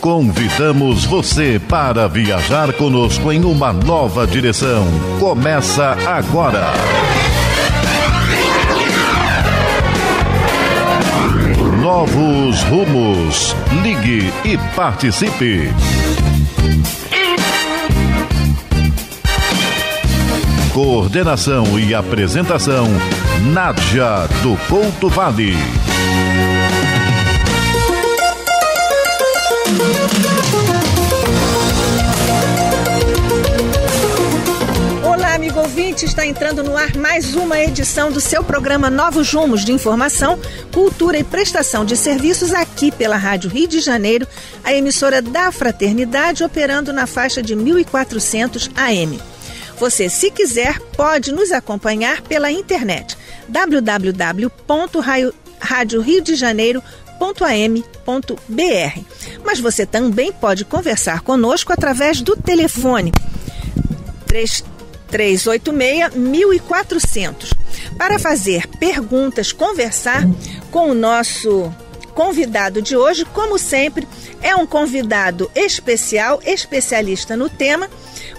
Convidamos você para viajar conosco em uma nova direção. Começa agora. Novos rumos. Ligue e participe. Coordenação e apresentação, Nádia do Couto Vale. Olá, amigo ouvinte, está entrando no ar mais uma edição do seu programa Novos Rumos, de informação, cultura e prestação de serviços aqui pela Rádio Rio de Janeiro, a emissora da Fraternidade, operando na faixa de 1400 AM. Você, se quiser, pode nos acompanhar pela internet www.radioriodejaneiro.am.br. Mas você também pode conversar conosco através do telefone 3386-1400 para fazer perguntas, conversar com o nosso convidado de hoje. Como sempre, é um convidado especial, especialista no tema.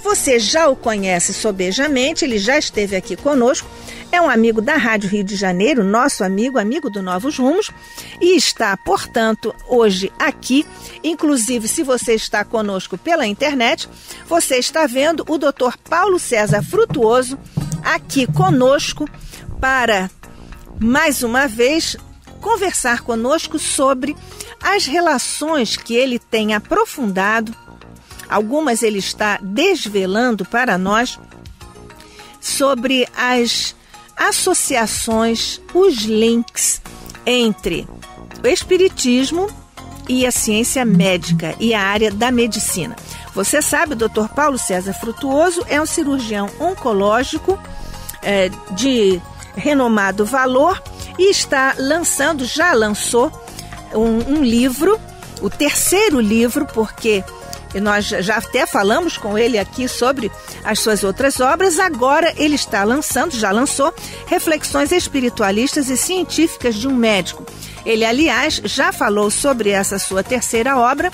Você já o conhece sobejamente, ele já esteve aqui conosco, é um amigo da Rádio Rio de Janeiro, nosso amigo do Novos Rumos, e está, portanto, hoje aqui. Inclusive, se você está conosco pela internet, você está vendo o Dr. Paulo César Frutuoso aqui conosco para, mais uma vez, conversar conosco sobre as relações que ele tem aprofundado. Algumas ele está desvelando para nós sobre as associações, os links entre o espiritismo e a ciência médica e a área da medicina. Você sabe, o Dr. Paulo César Frutuoso é um cirurgião oncológico de renomado valor e está lançando, já lançou um livro, o terceiro livro, porque nós já até falamos com ele aqui sobre as suas outras obras. Agora ele está lançando, já lançou, Reflexões Espiritualistas e Científicas de um Médico. Ele, aliás, já falou sobre essa sua terceira obra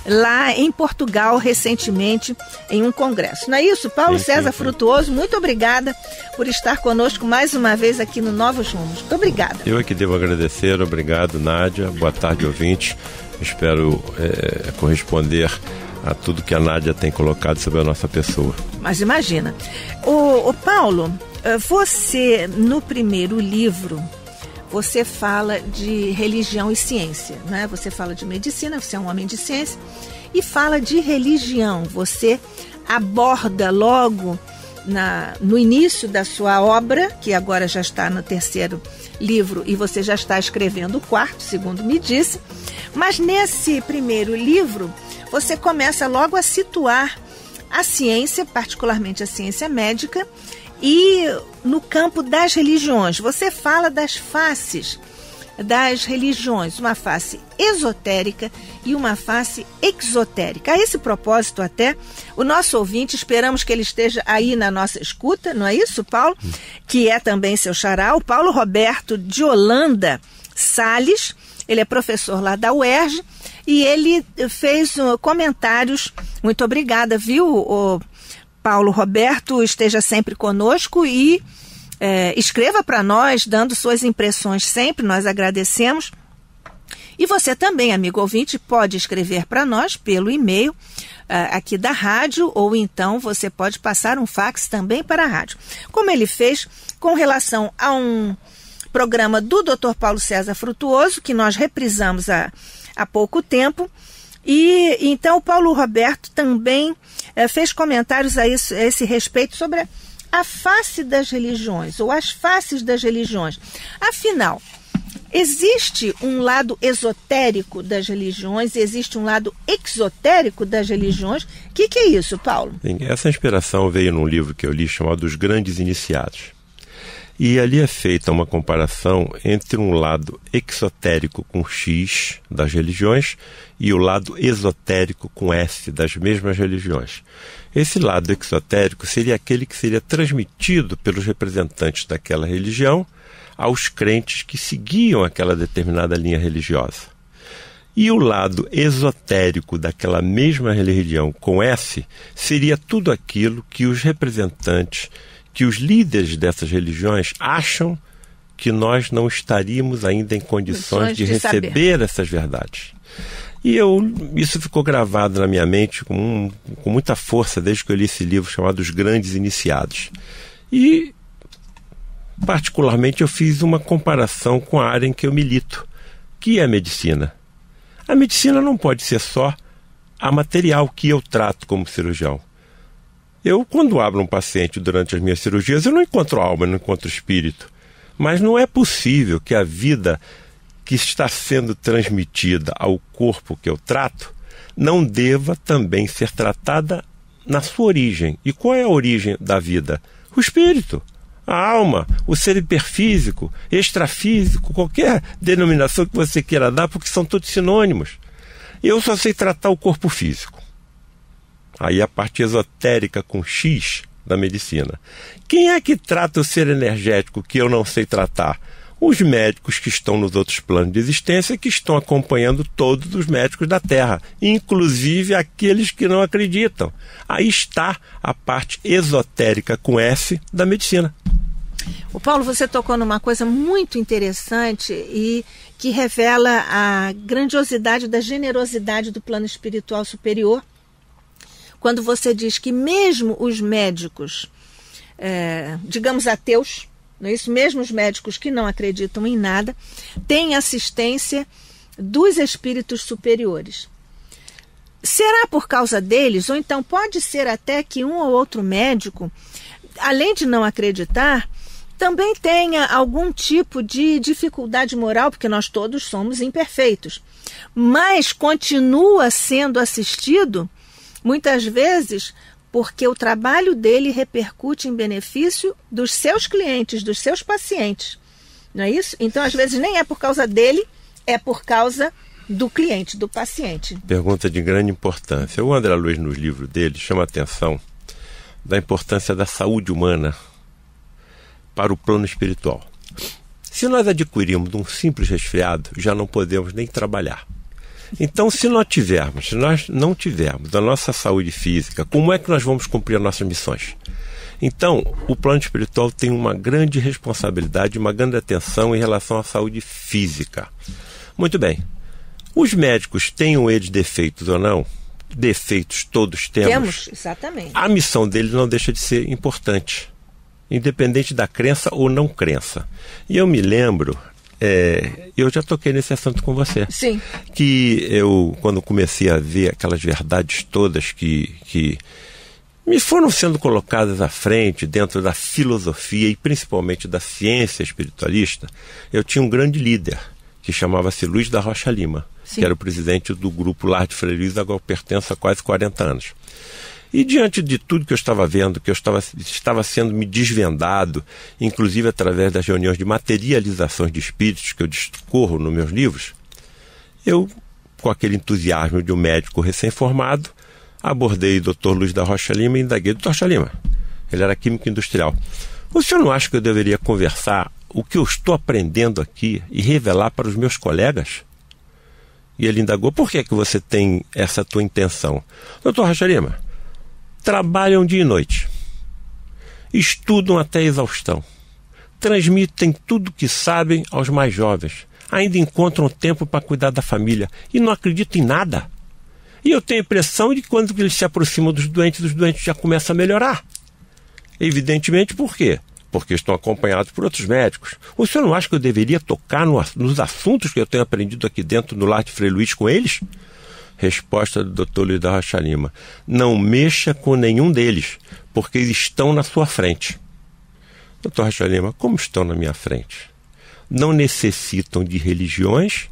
lá em Portugal, recentemente, em um congresso. Não é isso? Paulo César Frutuoso, muito obrigada por estar conosco mais uma vez aqui no Novos Rumos. Muito obrigada. Eu é que devo agradecer. Obrigado, Nádia. Boa tarde, ouvintes. Espero corresponder a tudo que a Nádia tem colocado sobre a nossa pessoa. Mas imagina, o Paulo, você no primeiro livro, você fala de religião e ciência, né? Você fala de medicina, você é um homem de ciência, e fala de religião. Você aborda logo no início da sua obra, que agora já está no terceiro livro, e você já está escrevendo o quarto, segundo me disse, mas nesse primeiro livro você começa logo a situar a ciência, particularmente a ciência médica, e no campo das religiões. Você fala das faces das religiões, uma face esotérica e uma face exotérica. A esse propósito, até, o nosso ouvinte, esperamos que ele esteja aí na nossa escuta, não é isso, Paulo? Que é também seu xará, o Paulo Roberto de Holanda Salles. Ele é professor lá da UERJ e ele fez comentários. Muito obrigada, viu, o Paulo Roberto? Esteja sempre conosco e escreva para nós, dando suas impressões sempre, nós agradecemos. E você também, amigo ouvinte, pode escrever para nós pelo e-mail aqui da rádio, ou então você pode passar um fax também para a rádio. Como ele fez com relação a um programa do Dr. Paulo César Frutuoso, que nós reprisamos há pouco tempo. E então o Paulo Roberto também fez comentários a esse respeito sobre a face das religiões, ou as faces das religiões. Afinal, existe um lado esotérico das religiões, existe um lado exotérico das religiões. O que é isso, Paulo? Bem, essa inspiração veio num livro que eu li chamado Os Grandes Iniciados. E ali é feita uma comparação entre um lado exotérico com X das religiões e o lado esotérico com S das mesmas religiões. Esse lado exotérico seria aquele que seria transmitido pelos representantes daquela religião aos crentes que seguiam aquela determinada linha religiosa. E o lado esotérico daquela mesma religião com S seria tudo aquilo que os representantes, que os líderes dessas religiões acham que nós não estaríamos ainda em condições de receber essas verdades. E isso ficou gravado na minha mente com muita força desde que eu li esse livro chamado Os Grandes Iniciados. E, particularmente, eu fiz uma comparação com a área em que eu milito, que é a medicina. A medicina não pode ser só a material que eu trato como cirurgião. Eu, quando abro um paciente durante as minhas cirurgias, eu não encontro alma, não encontro espírito. Mas não é possível que a vida que está sendo transmitida ao corpo que eu trato não deva também ser tratada na sua origem. E qual é a origem da vida? O espírito, a alma, o ser hiperfísico, extrafísico, qualquer denominação que você queira dar, porque são todos sinônimos. Eu só sei tratar o corpo físico. Aí a parte esotérica com X da medicina. Quem é que trata o ser energético que eu não sei tratar? Os médicos que estão nos outros planos de existência, que estão acompanhando todos os médicos da Terra, inclusive aqueles que não acreditam. Aí está a parte esotérica com S da medicina. O Paulo, você tocou numa coisa muito interessante e que revela a grandiosidade da generosidade do plano espiritual superior, quando você diz que mesmo os médicos, digamos ateus, não é isso? Mesmo os médicos que não acreditam em nada, têm assistência dos espíritos superiores. Será por causa deles? Ou então pode ser até que um ou outro médico, além de não acreditar, também tenha algum tipo de dificuldade moral, porque nós todos somos imperfeitos, mas continua sendo assistido, muitas vezes, porque o trabalho dele repercute em benefício dos seus clientes, dos seus pacientes. Não é isso? Então, às vezes, nem é por causa dele, é por causa do cliente, do paciente. Pergunta de grande importância. O André Luiz, no livro dele, chama a atenção da importância da saúde humana para o plano espiritual. Se nós adquirirmos um simples resfriado, já não podemos nem trabalhar. Então, se nós não tivermos a nossa saúde física, como é que nós vamos cumprir as nossas missões? Então, o plano espiritual tem uma grande responsabilidade, uma grande atenção em relação à saúde física. Muito bem. Os médicos, tenham eles defeitos ou não, defeitos todos temos. Temos, exatamente. A missão deles não deixa de ser importante, independente da crença ou não crença. E eu me lembro... eu já toquei nesse assunto com você. Sim. Que eu, quando comecei a ver aquelas verdades todas que me foram sendo colocadas à frente dentro da filosofia e principalmente da ciência espiritualista, eu tinha um grande líder que chamava-se Luiz da Rocha Lima, Sim. que era o presidente do grupo Lar de Frei Luiz, agora pertence há quase 40 anos. E diante de tudo que eu estava vendo, que eu estava sendo me desvendado, inclusive através das reuniões de materializações de espíritos que eu discorro nos meus livros, eu, com aquele entusiasmo de um médico recém-formado, abordei o Dr. Luiz da Rocha Lima e indaguei: Dr. Rocha Lima, ele era químico industrial, o senhor não acha que eu deveria conversar o que eu estou aprendendo aqui e revelar para os meus colegas? E ele indagou: por que você tem essa tua intenção? Dr. Rocha Lima, trabalham dia e noite, estudam até exaustão, transmitem tudo que sabem aos mais jovens, ainda encontram tempo para cuidar da família e não acreditam em nada. E eu tenho a impressão de que quando eles se aproximam dos doentes já começam a melhorar. Evidentemente, por quê? Porque estão acompanhados por outros médicos. O senhor não acha que eu deveria tocar nos assuntos que eu tenho aprendido aqui dentro do Lar de Frei Luiz com eles? Resposta do Dr. Luiz da Rocha Lima: não mexa com nenhum deles, porque eles estão na sua frente. Dr. Rocha Lima: como estão na minha frente? Não necessitam de religiões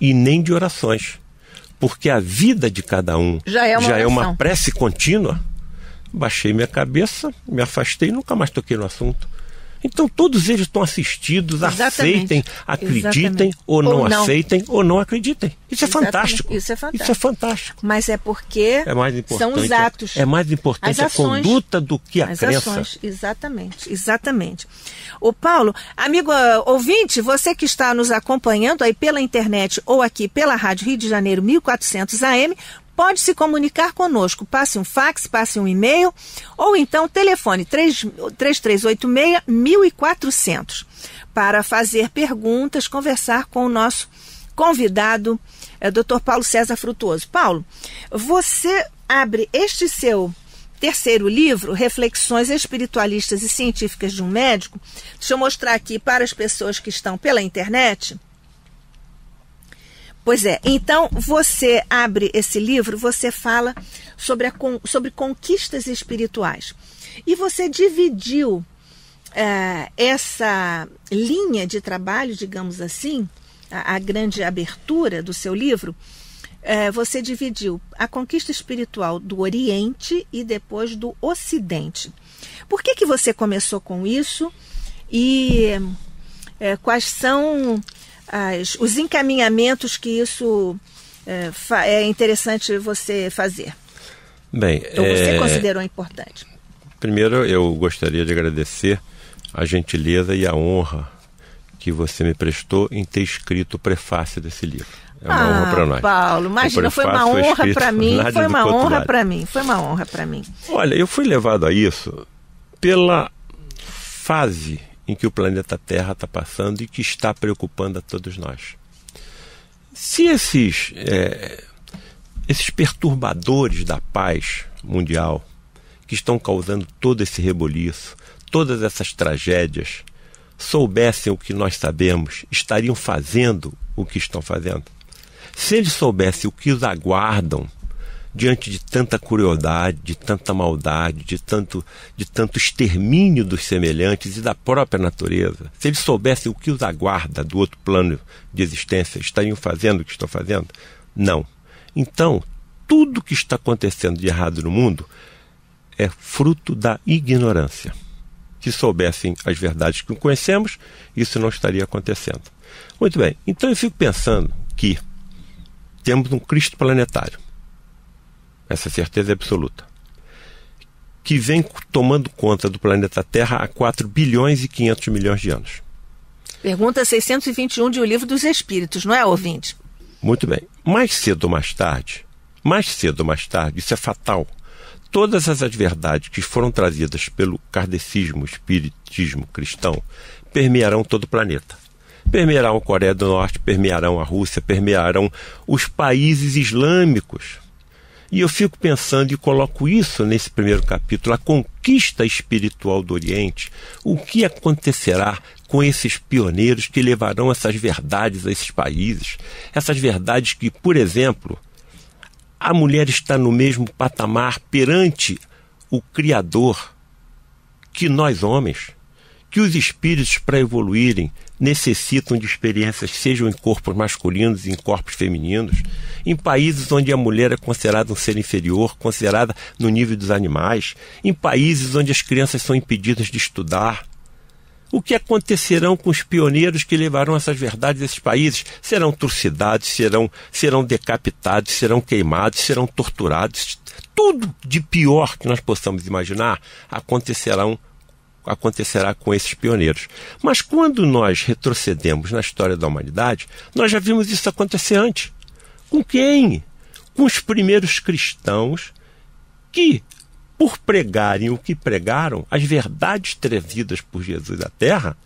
e nem de orações, porque a vida de cada um já é uma prece contínua. Baixei minha cabeça, me afastei e nunca mais toquei no assunto. Então todos eles estão assistidos, aceitem, acreditem ou não aceitem ou não acreditem. Isso é fantástico. Isso é fantástico. Isso é fantástico. Mas é porque são os atos. É mais importante a conduta do que a crença. Ações. Exatamente. Ô Paulo, amigo ouvinte, você que está nos acompanhando aí pela internet ou aqui pela Rádio Rio de Janeiro 1400 AM, pode se comunicar conosco, passe um fax, passe um e-mail, ou então telefone 3386-1400 para fazer perguntas, conversar com o nosso convidado, Dr. Paulo César Frutuoso. Paulo, você abre este seu terceiro livro, Reflexões Espiritualistas e Científicas de um Médico. Deixa eu mostrar aqui para as pessoas que estão pela internet. Pois é, então você abre esse livro, você fala sobre conquistas espirituais. E você dividiu essa linha de trabalho, digamos assim, a grande abertura do seu livro, você dividiu a conquista espiritual do Oriente e depois do Ocidente. Por que você começou com isso e quais são os encaminhamentos que isso é interessante você fazer? Bem, ou você considerou importante? Primeiro, eu gostaria de agradecer a gentileza e a honra que você me prestou em ter escrito o prefácio desse livro. É uma honra para nós. Paulo, imagina, foi uma honra para mim, foi uma honra para mim. Olha, eu fui levado a isso pela fase em que o planeta Terra está passando e que está preocupando a todos nós. Se esses perturbadores da paz mundial, que estão causando todo esse reboliço, todas essas tragédias, soubessem o que nós sabemos, estariam fazendo o que estão fazendo. Se eles soubessem o que os aguardam diante de tanta crueldade, de tanta maldade, de tanto extermínio dos semelhantes e da própria natureza, se eles soubessem o que os aguarda do outro plano de existência, estariam fazendo o que estão fazendo? Não. Então, tudo que está acontecendo de errado no mundo é fruto da ignorância. Se soubessem as verdades que conhecemos, isso não estaria acontecendo. Muito bem, então eu fico pensando que temos um Cristo planetário, essa certeza é absoluta, que vem tomando conta do planeta Terra há 4 bilhões e 500 milhões de anos. Pergunta 621 de O Livro dos Espíritos, não é, ouvinte? Muito bem. Mais cedo ou mais tarde, isso é fatal. Todas as verdades que foram trazidas pelo kardecismo, espiritismo cristão, permearão todo o planeta. Permearão a Coreia do Norte, permearão a Rússia, permearão os países islâmicos. E eu fico pensando e coloco isso nesse primeiro capítulo, a conquista espiritual do Oriente. O que acontecerá com esses pioneiros que levarão essas verdades a esses países? Essas verdades que, por exemplo, a mulher está no mesmo patamar perante o Criador que nós homens, que os espíritos, para evoluírem, necessitam de experiências, sejam em corpos masculinos e em corpos femininos, em países onde a mulher é considerada um ser inferior, considerada no nível dos animais, em países onde as crianças são impedidas de estudar. O que acontecerão com os pioneiros que levarão essas verdades a esses países? Serão trucidados, serão decapitados, serão queimados, serão torturados. Tudo de pior que nós possamos imaginar acontecerá com esses pioneiros. Mas quando nós retrocedemos na história da humanidade, nós já vimos isso acontecer antes. Com quem? Com os primeiros cristãos que, por pregarem o que pregaram, as verdades trazidas por Jesus à Terra,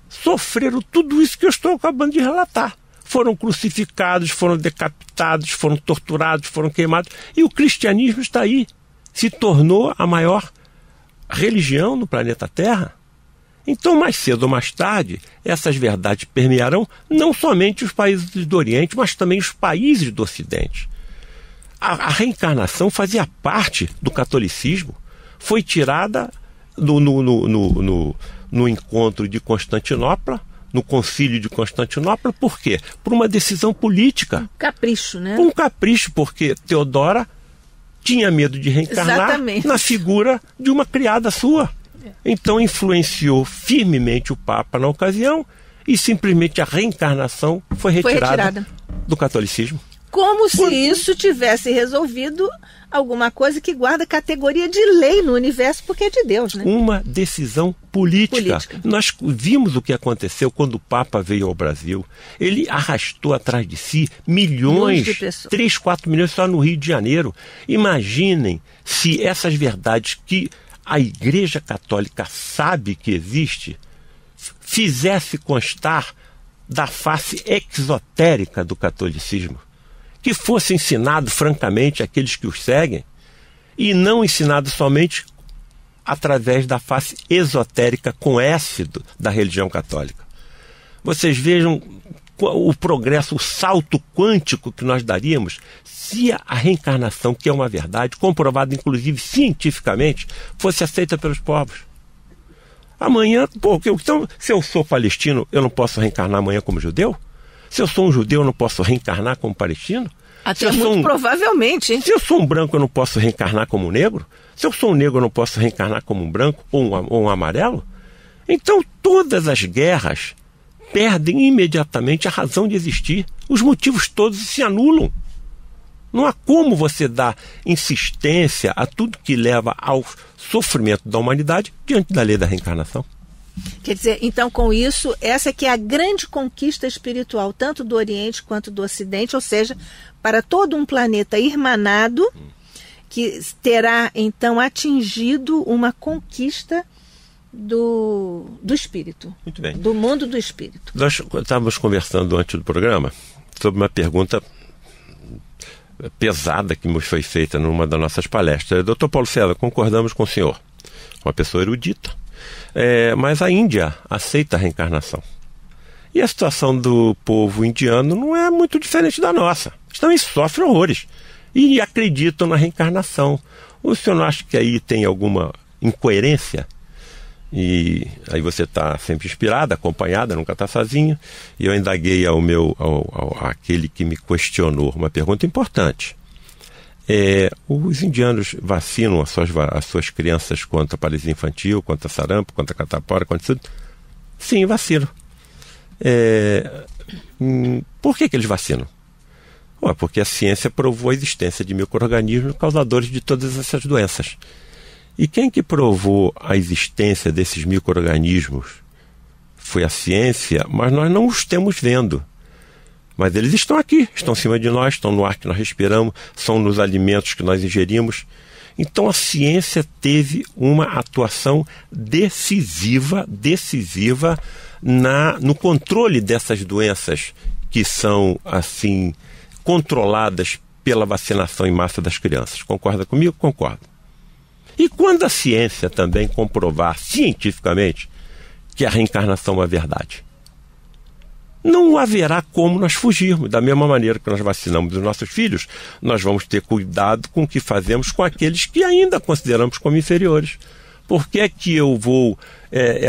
sofreram tudo isso que eu estou acabando de relatar. Foram crucificados, foram decapitados, foram torturados, foram queimados. E o cristianismo está aí. Se tornou a maior religião no planeta Terra. Então, mais cedo ou mais tarde, essas verdades permearão não somente os países do Oriente, mas também os países do Ocidente. A reencarnação fazia parte do catolicismo, foi tirada no encontro de Constantinopla, no concílio de Constantinopla, por quê? Por uma decisão política. Um capricho, né? Um capricho, porque Teodora tinha medo de reencarnar na figura de uma criada sua. Então influenciou firmemente o Papa na ocasião e simplesmente a reencarnação foi retirada do catolicismo. Como se isso tivesse resolvido alguma coisa que guarda categoria de lei no universo, porque é de Deus, né? Uma decisão política. Nós vimos o que aconteceu quando o Papa veio ao Brasil. Ele arrastou atrás de si milhões de pessoas. 3, 4 milhões só no Rio de Janeiro. Imaginem se essas verdades que a Igreja Católica sabe que existe, fizesse constar da face exotérica do catolicismo. Que fosse ensinado francamente àqueles que os seguem e não ensinado somente através da face esotérica com S da religião católica. Vocês vejam o progresso, o salto quântico que nós daríamos se a reencarnação, que é uma verdade, comprovada inclusive cientificamente, fosse aceita pelos povos. Amanhã, então, se eu sou palestino, eu não posso reencarnar amanhã como judeu? Se eu sou um judeu, eu não posso reencarnar como palestino? Até muito provavelmente, hein? Se eu sou um branco, eu não posso reencarnar como um negro? Se eu sou um negro, eu não posso reencarnar como um branco ou um amarelo? Então, todas as guerras perdem imediatamente a razão de existir. Os motivos todos se anulam. Não há como você dar insistência a tudo que leva ao sofrimento da humanidade diante da lei da reencarnação. Quer dizer, então com isso, essa que é a grande conquista espiritual, tanto do Oriente quanto do Ocidente, ou seja, para todo um planeta irmanado, que terá então atingido uma conquista do espírito. Muito bem. Do mundo do espírito. Nós estávamos conversando antes do programa sobre uma pergunta pesada que nos foi feita numa das nossas palestras. Dr. Paulo César, concordamos com o senhor, uma pessoa erudita. Mas a Índia aceita a reencarnação. E a situação do povo indiano não é muito diferente da nossa. Também sofrem horrores e acreditam na reencarnação. O senhor não acha que aí tem alguma incoerência? E aí você está sempre inspirada, acompanhada, nunca está sozinho. E eu indaguei àquele que me questionou uma pergunta importante. Os indianos vacinam as suas crianças contra a paralisia infantil, contra sarampo, contra catapora, contra tudo? Sim, vacinam. Por que eles vacinam? Porque a ciência provou a existência de micro-organismos causadores de todas essas doenças. E quem que provou a existência desses micro-organismos foi a ciência, mas nós não os temos vendo. Mas eles estão aqui, estão em cima de nós, estão no ar que nós respiramos, são nos alimentos que nós ingerimos. Então a ciência teve uma atuação decisiva no controle dessas doenças que são assim controladas pela vacinação em massa das crianças. Concorda comigo? Concordo. E quando a ciência também comprovar cientificamente que a reencarnação é uma verdade, não haverá como nós fugirmos. Da mesma maneira que nós vacinamos os nossos filhos, nós vamos ter cuidado com o que fazemos com aqueles que ainda consideramos como inferiores. Por que é que eu vou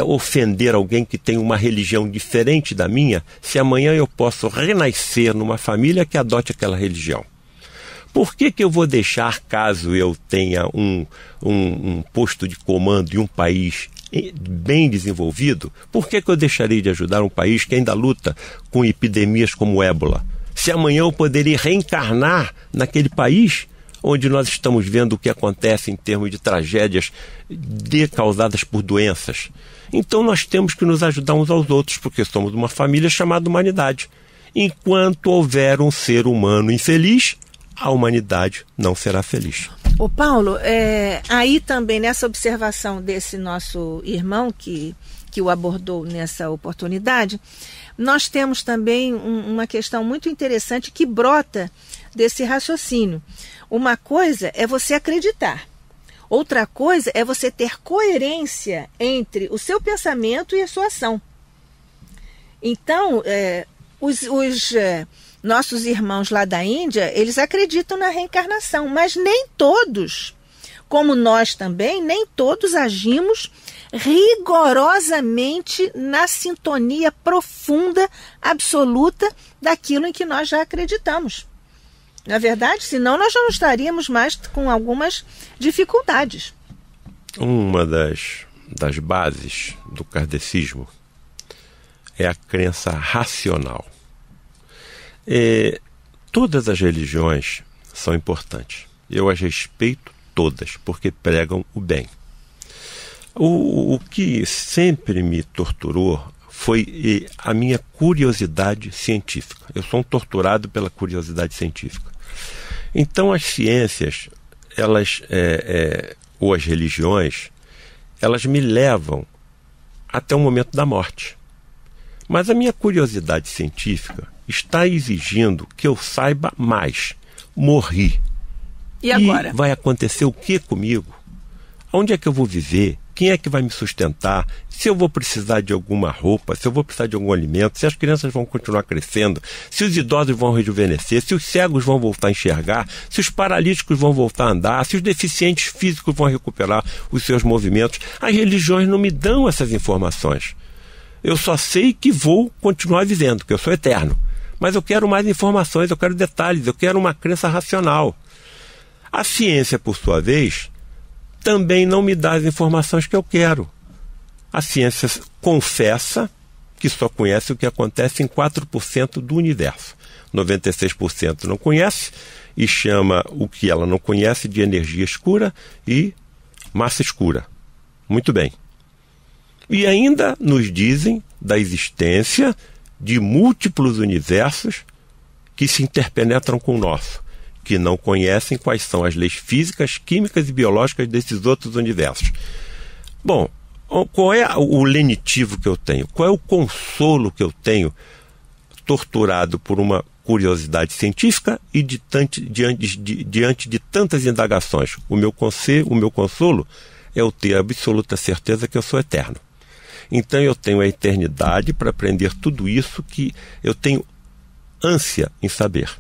ofender alguém que tem uma religião diferente da minha, se amanhã eu posso renascer numa família que adote aquela religião? Por que eu vou deixar, caso eu tenha um posto de comando em um país bem desenvolvido, por que eu deixarei de ajudar um país que ainda luta com epidemias como o ébola? Se amanhã eu poderia reencarnar naquele país onde nós estamos vendo o que acontece em termos de tragédias causadas por doenças. Então nós temos que nos ajudar uns aos outros, porque somos uma família chamada humanidade. Enquanto houver um ser humano infeliz, a humanidade não será feliz. Ô Paulo, aí também nessa observação desse nosso irmão que o abordou nessa oportunidade, nós temos também uma questão muito interessante que brota desse raciocínio. Uma coisa é você acreditar, outra coisa é você ter coerência entre o seu pensamento e a sua ação. Então, os nossos irmãos lá da Índia, eles acreditam na reencarnação, mas nem todos, como nós também, nem todos agimos rigorosamente na sintonia profunda, absoluta daquilo em que nós já acreditamos. Na verdade, senão nós já não estaríamos mais com algumas dificuldades. Uma das das bases do kardecismo é a crença racional. Todas as religiões são importantes. Eu as respeito todas, porque pregam o bem. O que sempre me torturou foi a minha curiosidade científica. Eu sou um torturado pela curiosidade científica. Então as ciências, ou as religiões, elas me levam até o momento da morte. Mas a minha curiosidade científica está exigindo que eu saiba mais. Morri. E agora? E vai acontecer o que comigo? Onde é que eu vou viver? Quem é que vai me sustentar? Se eu vou precisar de alguma roupa, se eu vou precisar de algum alimento, se as crianças vão continuar crescendo, se os idosos vão rejuvenescer, se os cegos vão voltar a enxergar, se os paralíticos vão voltar a andar, se os deficientes físicos vão recuperar os seus movimentos. As religiões não me dão essas informações. Eu só sei que vou continuar vivendo, que eu sou eterno. Mas eu quero mais informações, eu quero detalhes, eu quero uma crença racional. A ciência, por sua vez, também não me dá as informações que eu quero. A ciência confessa que só conhece o que acontece em 4% do universo. 96% não conhece e chama o que ela não conhece de energia escura e massa escura. Muito bem. E ainda nos dizem da existência de múltiplos universos que se interpenetram com o nosso, que não conhecem quais são as leis físicas, químicas e biológicas desses outros universos. Bom, qual é o lenitivo que eu tenho? Qual é o consolo que eu tenho torturado por uma curiosidade científica e diante de tantas indagações? O meu consolo é eu ter a absoluta certeza que eu sou eterno. Então eu tenho a eternidade para aprender tudo isso que eu tenho ânsia em saber.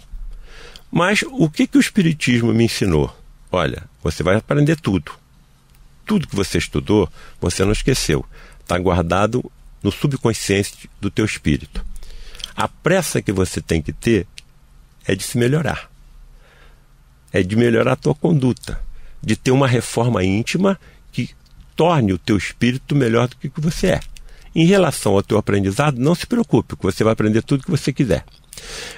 Mas o que o Espiritismo me ensinou? Olha, você vai aprender tudo. Tudo que você estudou, você não esqueceu. Está guardado no subconsciente do teu espírito. A pressa que você tem que ter é de se melhorar. É de melhorar a tua conduta. De ter uma reforma íntima que torne o teu espírito melhor do que você é. Em relação ao teu aprendizado, não se preocupe, que você vai aprender tudo que você quiser.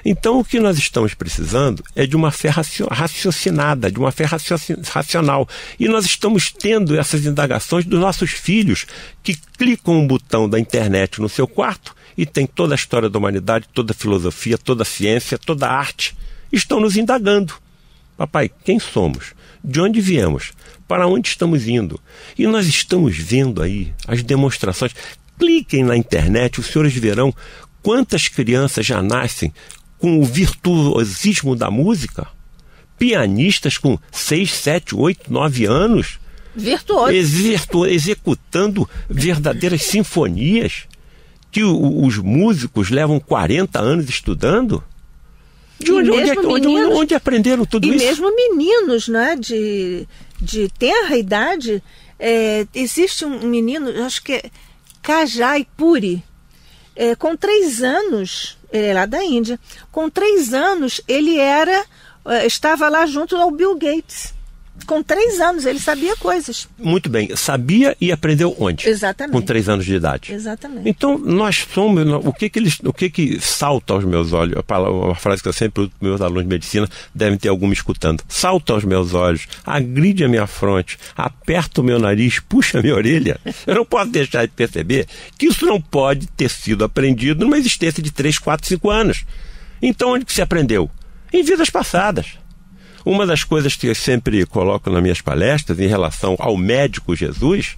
Então, o que nós estamos precisando é de uma fé raciocinada, de uma fé racional. E nós estamos tendo essas indagações dos nossos filhos, que clicam um botão da internet no seu quarto e tem toda a história da humanidade, toda a filosofia, toda a ciência, toda a arte. Estão nos indagando. Papai, quem somos? De onde viemos? Para onde estamos indo? E nós estamos vendo aí as demonstrações. Cliquem na internet, os senhores verão quantas crianças já nascem com o virtuosismo da música? Pianistas com 6, 7, 8, 9 anos. Executando verdadeiras sinfonias que os músicos levam 40 anos estudando. Onde aprenderam tudo isso? E mesmo meninos, né, de tenra idade. Existe um menino, acho que é Kajai Puri. Com 3 anos, ele é lá da Índia, com 3 anos ele estava lá junto ao Bill Gates. Com 3 anos ele sabia coisas. Muito bem, sabia e aprendeu onde? Exatamente. Com 3 anos de idade. Exatamente. Então nós somos, o que salta aos meus olhos, uma frase que eu sempre uso para meus alunos de medicina, devem ter algum me escutando, salta aos meus olhos, agride a minha fronte, aperta o meu nariz, puxa a minha orelha. Eu não posso deixar de perceber que isso não pode ter sido aprendido numa existência de 3, 4, 5 anos. Então onde que se aprendeu? Em vidas passadas. Uma das coisas que eu sempre coloco nas minhas palestras em relação ao médico Jesus,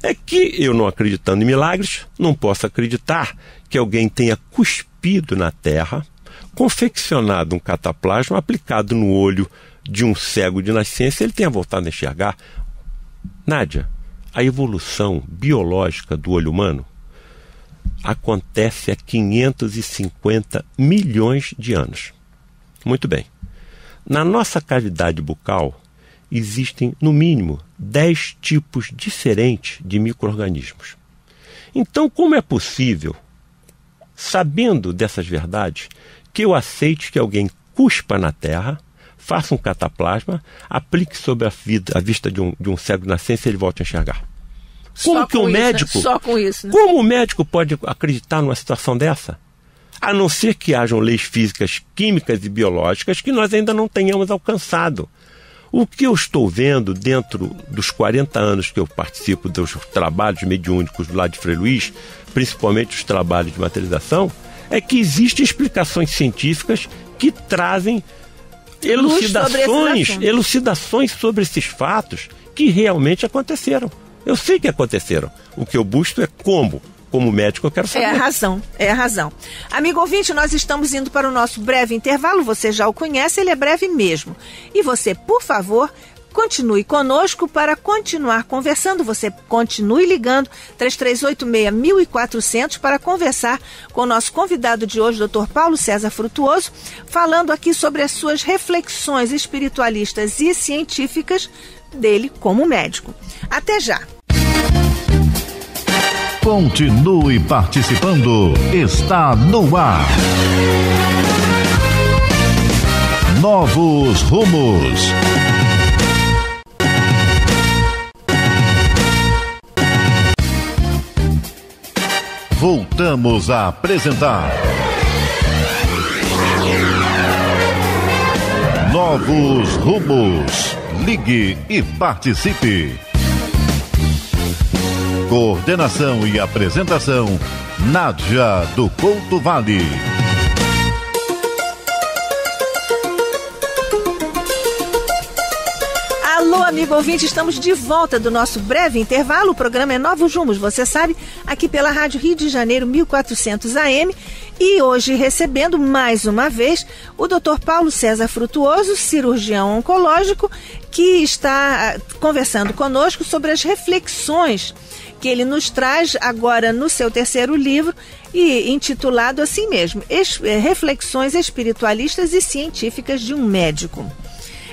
é que eu, não acreditando em milagres, não posso acreditar que alguém tenha cuspido na terra, confeccionado um cataplasma, aplicado no olho de um cego de nascença, ele tenha voltado a enxergar. Nádia, a evolução biológica do olho humano acontece há 550 milhões de anos. Muito bem. Na nossa cavidade bucal existem, no mínimo, 10 tipos diferentes de micro-organismos. Então, como é possível, sabendo dessas verdades, que eu aceite que alguém cuspa na terra, faça um cataplasma, aplique sobre a vista de um cego nascente e ele volta a enxergar. Como que um médico, né? Só com isso, né? Como o médico pode acreditar numa situação dessa? A não ser que hajam leis físicas, químicas e biológicas que nós ainda não tenhamos alcançado. O que eu estou vendo dentro dos 40 anos que eu participo dos trabalhos mediúnicos do lado de Frei Luiz, principalmente os trabalhos de materialização, é que existem explicações científicas que trazem elucidações sobre esses fatos que realmente aconteceram. Eu sei que aconteceram. O que eu busco é como médico eu quero saber. É a razão. Amigo ouvinte, nós estamos indo para o nosso breve intervalo, você já o conhece, ele é breve mesmo. E você, por favor, continue conosco para continuar conversando, você continue ligando 3386-1400 para conversar com o nosso convidado de hoje, Dr. Paulo César Frutuoso, falando aqui sobre as suas reflexões espiritualistas e científicas dele como médico. Até já! Continue participando. Está no ar. Novos rumos. Voltamos a apresentar Novos rumos. Ligue e participe. Coordenação e apresentação, Nádia do Couto Vale. Alô, amigo ouvinte, estamos de volta do nosso breve intervalo. O programa é Novos Rumos, você sabe, aqui pela Rádio Rio de Janeiro 1400 AM. E hoje recebendo mais uma vez o Dr. Paulo César Frutuoso, cirurgião oncológico, que está conversando conosco sobre as reflexões que ele nos traz agora no seu terceiro livro, e intitulado assim mesmo, Reflexões Espiritualistas e Científicas de um Médico.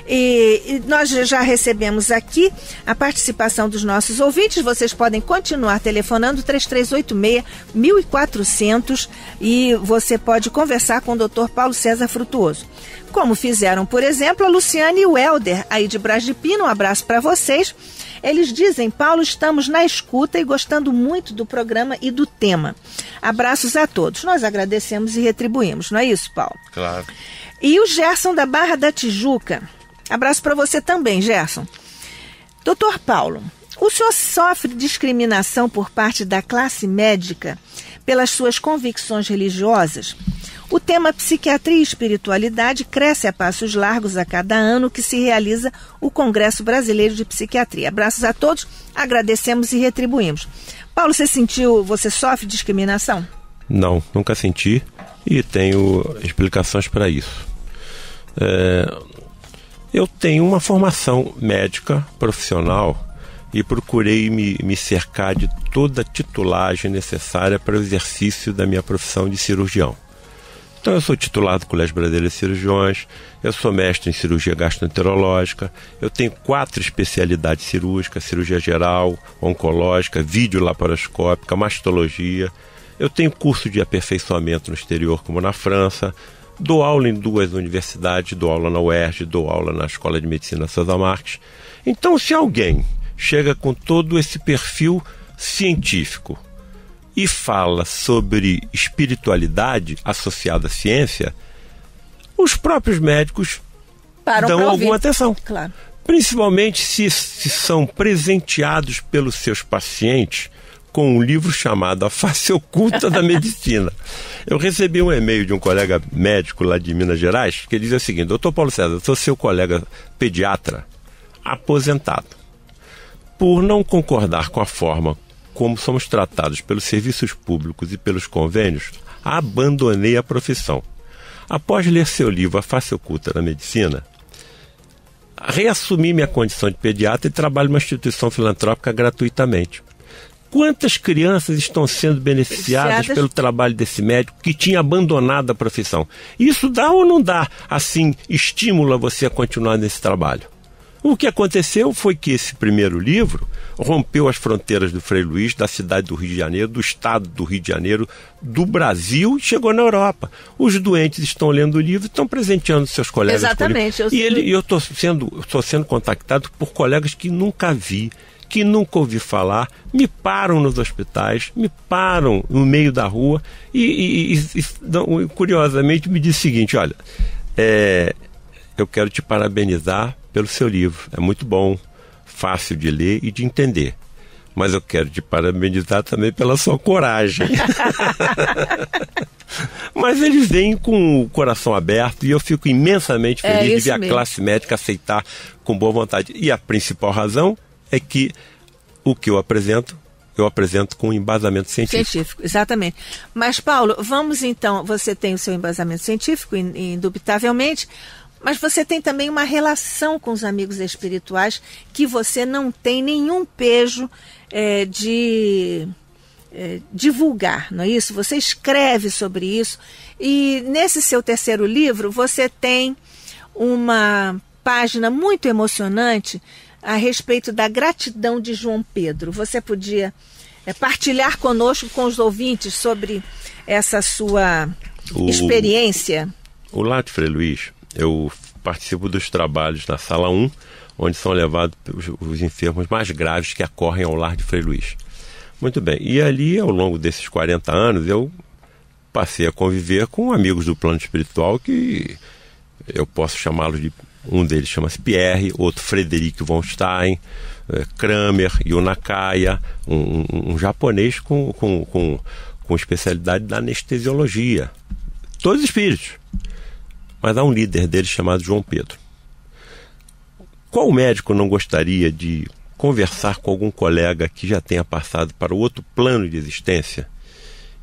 E nós já recebemos aqui a participação dos nossos ouvintes. Vocês podem continuar telefonando 3386-1400 e você pode conversar com o Dr. Paulo César Frutuoso. Como fizeram, por exemplo, a Luciane e o Helder, aí de Brás de Pina. Um abraço para vocês. Eles dizem: Paulo, estamos na escuta e gostando muito do programa e do tema. Abraços a todos. Nós agradecemos e retribuímos, não é isso, Paulo? Claro. E o Gerson da Barra da Tijuca. Abraço para você também, Gerson. Doutor Paulo, o senhor sofre discriminação por parte da classe médica pelas suas convicções religiosas? O tema psiquiatria e espiritualidade cresce a passos largos a cada ano que se realiza o Congresso Brasileiro de Psiquiatria. Abraços a todos, agradecemos e retribuímos. Paulo, você sofre discriminação? Não, nunca senti e tenho explicações para isso. Eu tenho uma formação médica profissional e procurei me cercar de toda a titulagem necessária para o exercício da minha profissão de cirurgião. Então eu sou titulado do Colégio Brasileiro de Cirurgiões, eu sou mestre em cirurgia gastroenterológica, eu tenho 4 especialidades cirúrgicas: cirurgia geral, oncológica, videolaparoscópica, mastologia. Eu tenho curso de aperfeiçoamento no exterior, como na França, dou aula em 2 universidades, dou aula na UERJ, dou aula na Escola de Medicina César Marques. Então, se alguém chega com todo esse perfil científico e fala sobre espiritualidade associada à ciência, os próprios médicos dão alguma atenção. Claro. Principalmente se são presenteados pelos seus pacientes com um livro chamado A Face Oculta da Medicina. Eu recebi um e-mail de um colega médico lá de Minas Gerais, que dizia o seguinte: Dr. Paulo César, eu sou seu colega pediatra aposentado. Por não concordar com a forma como somos tratados pelos serviços públicos e pelos convênios, abandonei a profissão. Após ler seu livro A Face Oculta da Medicina, reassumi minha condição de pediatra e trabalho numa instituição filantrópica gratuitamente. Quantas crianças estão sendo beneficiadas pelo trabalho desse médico que tinha abandonado a profissão? Isso dá ou não dá, assim, estímulo a você a continuar nesse trabalho? O que aconteceu foi que esse primeiro livro rompeu as fronteiras do Frei Luís, da cidade do Rio de Janeiro, do estado do Rio de Janeiro, do Brasil, e chegou na Europa. Os doentes estão lendo o livro, estão presenteando seus colegas. Exatamente. E eu estou sendo contactado por colegas que nunca vi, que nunca ouvi falar, me param nos hospitais, me param no meio da rua e curiosamente me diz o seguinte: olha, eu quero te parabenizar pelo seu livro, é muito bom, fácil de ler e de entender, mas eu quero te parabenizar também pela sua coragem. Mas eles vêm com o coração aberto e eu fico imensamente feliz de ver a classe médica aceitar com boa vontade. E a principal razão é que o que eu apresento com embasamento científico. Exatamente. Mas, Paulo, vamos então, você tem o seu embasamento científico, indubitavelmente, mas você tem também uma relação com os amigos espirituais que você não tem nenhum pejo de divulgar, não é isso? Você escreve sobre isso e nesse seu terceiro livro você tem uma página muito emocionante a respeito da gratidão de João Pedro. Você podia partilhar conosco, com os ouvintes, sobre essa sua experiência? O Lar de Frei Luís, eu participo dos trabalhos na Sala 1, onde são levados os enfermos mais graves que acorrem ao Lar de Frei Luís. Muito bem, e ali, ao longo desses 40 anos, eu passei a conviver com amigos do plano espiritual que eu posso chamá-los de... Um deles chama-se Pierre, outro Frederic von Stein, Kramer, Yonakaya, um japonês com especialidade da anestesiologia. Todos espíritos. Mas há um líder deles chamado João Pedro. Qual médico não gostaria de conversar com algum colega que já tenha passado para o outro plano de existência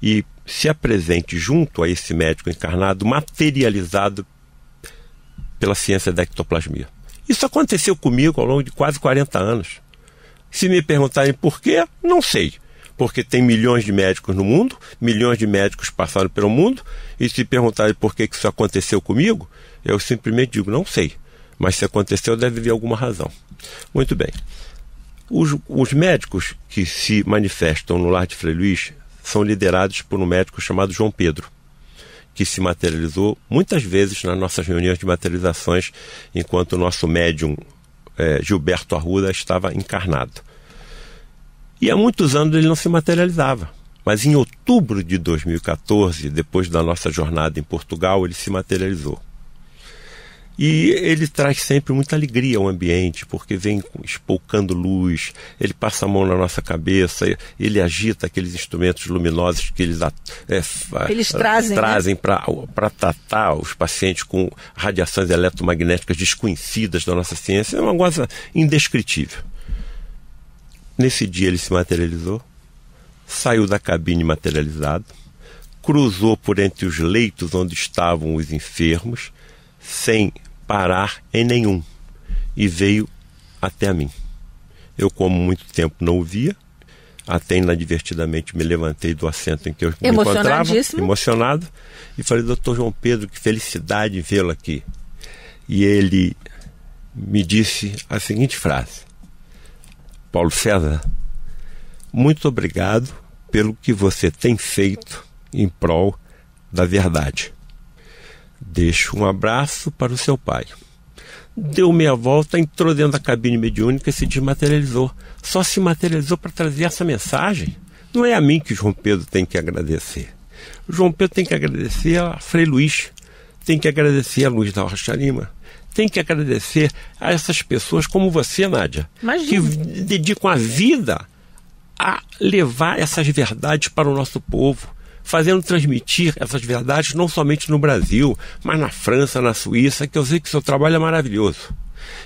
e se apresente junto a esse médico encarnado, materializado pela ciência da ectoplasmia? Isso aconteceu comigo ao longo de quase 40 anos. Se me perguntarem por quê, não sei. Porque tem milhões de médicos no mundo, milhões de médicos passaram pelo mundo, e se perguntarem por que isso aconteceu comigo, eu simplesmente digo, não sei. Mas se aconteceu, deve haver alguma razão. Muito bem. Os médicos que se manifestam no Lar de Frei Luís são liderados por um médico chamado João Pedro, que se materializou muitas vezes nas nossas reuniões de materializações, enquanto o nosso médium Gilberto Arruda estava encarnado. E há muitos anos ele não se materializava. Mas em outubro de 2014, depois da nossa jornada em Portugal, ele se materializou. E ele traz sempre muita alegria ao ambiente, porque vem espolcando luz, ele passa a mão na nossa cabeça, ele agita aqueles instrumentos luminosos que eles trazem para tratar os pacientes com radiações eletromagnéticas desconhecidas da nossa ciência. É uma coisa indescritível. Nesse dia ele se materializou, saiu da cabine materializado, cruzou por entre os leitos onde estavam os enfermos, sem parar em nenhum, e veio até a mim. Eu, como muito tempo não o via, até inadvertidamente me levantei do assento em que eu me encontrava, emocionado, e falei, doutor João Pedro, que felicidade vê-lo aqui. E ele me disse a seguinte frase: Paulo César, muito obrigado pelo que você tem feito em prol da verdade. Deixo um abraço para o seu pai. Deu meia volta, entrou dentro da cabine mediúnica e se desmaterializou. Só se materializou para trazer essa mensagem. Não é a mim que o João Pedro tem que agradecer. O João Pedro tem que agradecer a Frei Luís, tem que agradecer a Luiz da Rocha Lima, tem que agradecer a essas pessoas como você, Nádia, que dedicam a vida a levar essas verdades para o nosso povo, fazendo transmitir essas verdades não somente no Brasil, mas na França, na Suíça, que eu sei que o seu trabalho é maravilhoso.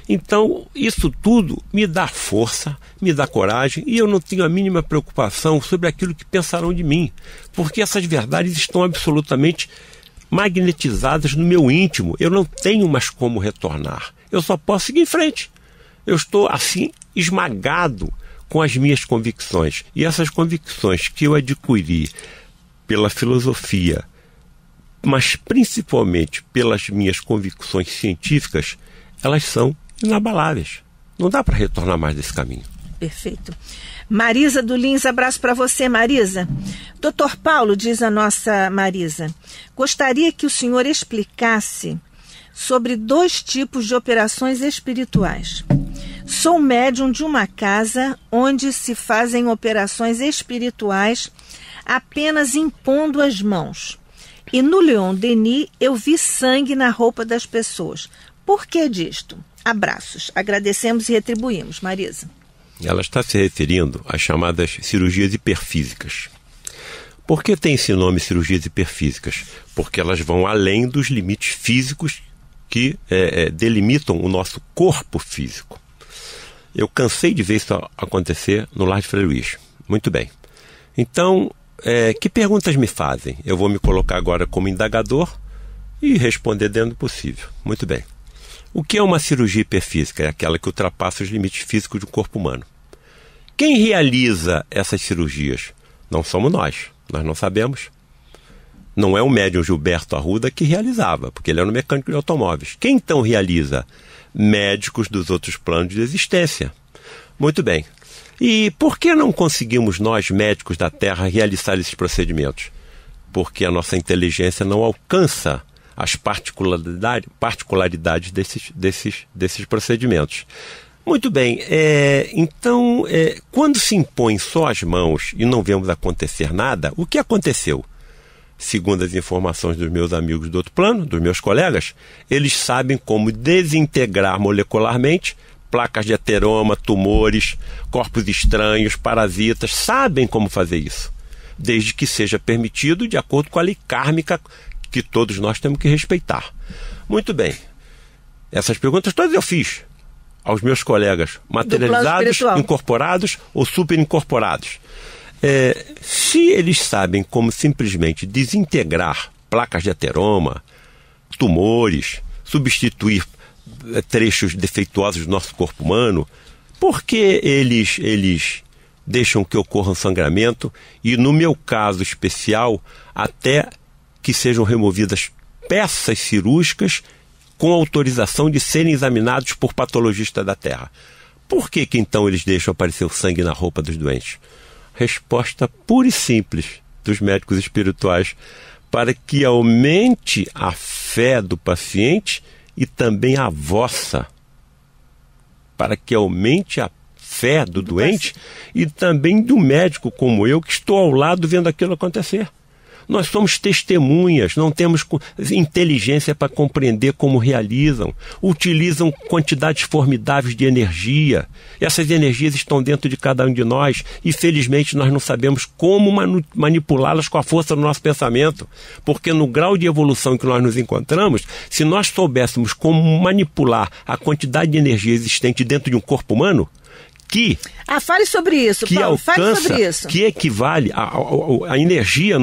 Então, isso tudo me dá força, me dá coragem, e eu não tenho a mínima preocupação sobre aquilo que pensarão de mim, porque essas verdades estão absolutamente magnetizadas no meu íntimo. Eu não tenho mais como retornar. Eu só posso seguir em frente. Eu estou, assim, esmagado com as minhas convicções. E essas convicções que eu adquiri pela filosofia, mas principalmente pelas minhas convicções científicas, elas são inabaláveis. Não dá para retornar mais desse caminho. Perfeito. Marisa do Lins, abraço para você, Marisa. Dr. Paulo, diz a nossa Marisa, gostaria que o senhor explicasse sobre 2 tipos de operações espirituais. Sou médium de uma casa onde se fazem operações espirituais apenas impondo as mãos. E no Leon Denis eu vi sangue na roupa das pessoas. Por que disto? Abraços. Agradecemos e retribuímos. Marisa. Ela está se referindo às chamadas cirurgias hiperfísicas. Por que tem esse nome, cirurgias hiperfísicas? Porque elas vão além dos limites físicos que delimitam o nosso corpo físico. Eu cansei de ver isso acontecer no Lar de Frei Luís. Muito bem. Então, que perguntas me fazem? Eu vou me colocar agora como indagador e responder dentro do possível. Muito bem. O que é uma cirurgia hiperfísica? É aquela que ultrapassa os limites físicos do corpo humano. Quem realiza essas cirurgias? Não somos nós não sabemos. Não é o médium Gilberto Arruda que realizava, porque ele era um mecânico de automóveis. Quem então realiza? Médicos dos outros planos de existência. Muito bem. E por que não conseguimos nós, médicos da Terra, realizar esses procedimentos? Porque a nossa inteligência não alcança as particularidades desses procedimentos. Muito bem, então, quando se impõe só as mãos e não vemos acontecer nada, o que aconteceu? Segundo as informações dos meus amigos do outro plano, dos meus colegas, eles sabem como desintegrar molecularmente placas de ateroma, tumores, corpos estranhos, parasitas, sabem como fazer isso, desde que seja permitido de acordo com a lei kármica que todos nós temos que respeitar. Muito bem. Essas perguntas todas eu fiz aos meus colegas materializados, incorporados ou superincorporados. Se eles sabem como simplesmente desintegrar placas de ateroma, tumores, substituir trechos defeituosos do nosso corpo humano, por que eles deixam que ocorra um sangramento e, no meu caso especial, até que sejam removidas peças cirúrgicas com autorização de serem examinados por patologistas da Terra? Por que então eles deixam aparecer o sangue na roupa dos doentes? Resposta pura e simples dos médicos espirituais: para que aumente a fé do paciente e também a vossa. Para que aumente a fé do doente e também do médico como eu, que estou ao lado vendo aquilo acontecer. Nós somos testemunhas, não temos inteligência para compreender como realizam. Utilizam quantidades formidáveis de energia. Essas energias estão dentro de cada um de nós e, felizmente, nós não sabemos como manipulá-las com a força do nosso pensamento. Porque no grau de evolução em que nós nos encontramos, se nós soubéssemos como manipular a quantidade de energia existente dentro de um corpo humano, fale sobre isso, Paulo, fale sobre isso. Que equivale a energia